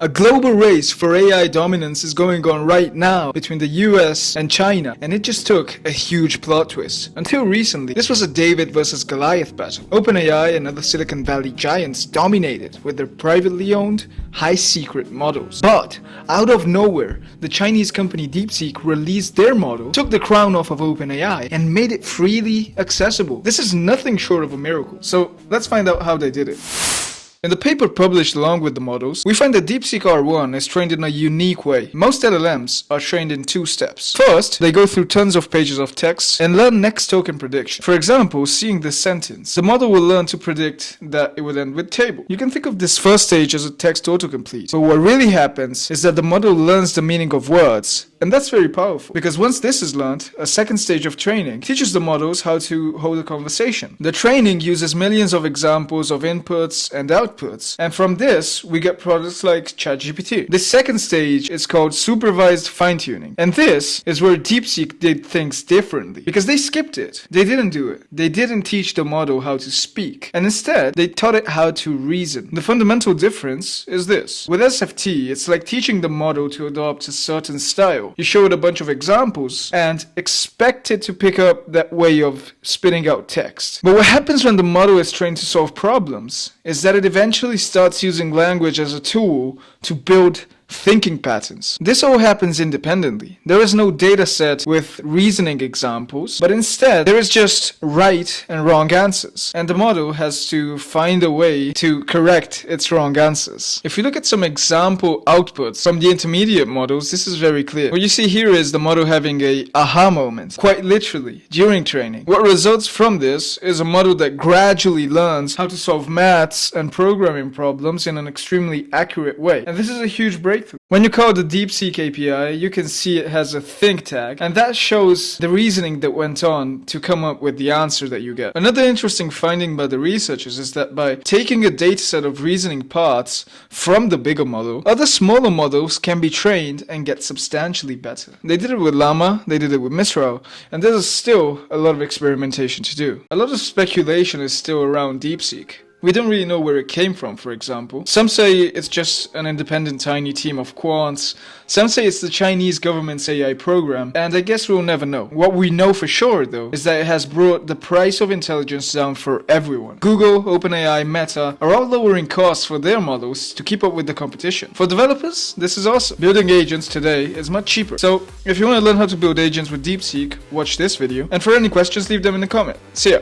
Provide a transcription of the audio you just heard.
A global race for AI dominance is going on right now between the US and China, and it just took a huge plot twist. Until recently, this was a David versus Goliath battle. OpenAI and other Silicon Valley giants dominated with their privately owned, high-secret models. But, out of nowhere, the Chinese company Deepseek released their model, took the crown off of OpenAI, and made it freely accessible. This is nothing short of a miracle. So, let's find out how they did it. In the paper published along with the models, we find that Deepseek R1 is trained in a unique way. Most LLMs are trained in two steps. First, they go through tons of pages of text and learn next token prediction. For example, seeing this sentence, the model will learn to predict that it would end with table. You can think of this first stage as a text autocomplete, but what really happens is that the model learns the meaning of words. And that's very powerful, because once this is learned, a second stage of training teaches the models how to hold a conversation. The training uses millions of examples of inputs and outputs, and from this, we get products like ChatGPT. This second stage is called supervised fine-tuning, and this is where Deepseek did things differently, because they skipped it. They didn't do it. They didn't teach the model how to speak, and instead, they taught it how to reason. The fundamental difference is this. With SFT, it's like teaching the model to adopt a certain style. You show it a bunch of examples and expect it to pick up that way of spitting out text. But what happens when the model is trained to solve problems is that it eventually starts using language as a tool to build thinking patterns. This all happens independently. There is no data set with reasoning examples, but instead there is just right and wrong answers, and the model has to find a way to correct its wrong answers. If you look at some example outputs from the intermediate models, this is very clear. What you see here is the model having a aha moment, quite literally, during training. What results from this is a model that gradually learns how to solve maths and programming problems in an extremely accurate way. And this is a huge breakthrough. When you call the Deepseek API, you can see it has a think tag, and that shows the reasoning that went on to come up with the answer that you get. Another interesting finding by the researchers is that by taking a dataset of reasoning parts from the bigger model, other smaller models can be trained and get substantially better. They did it with Llama, they did it with Mistral, and there's still a lot of experimentation to do. A lot of speculation is still around Deepseek. We don't really know where it came from, for example. Some say it's just an independent tiny team of quants. Some say it's the Chinese government's AI program, and I guess we'll never know. What we know for sure, though, is that it has brought the price of intelligence down for everyone. Google, OpenAI, Meta are all lowering costs for their models to keep up with the competition. For developers, this is awesome. Building agents today is much cheaper. So, if you want to learn how to build agents with Deepseek, watch this video. And for any questions, leave them in the comment. See ya!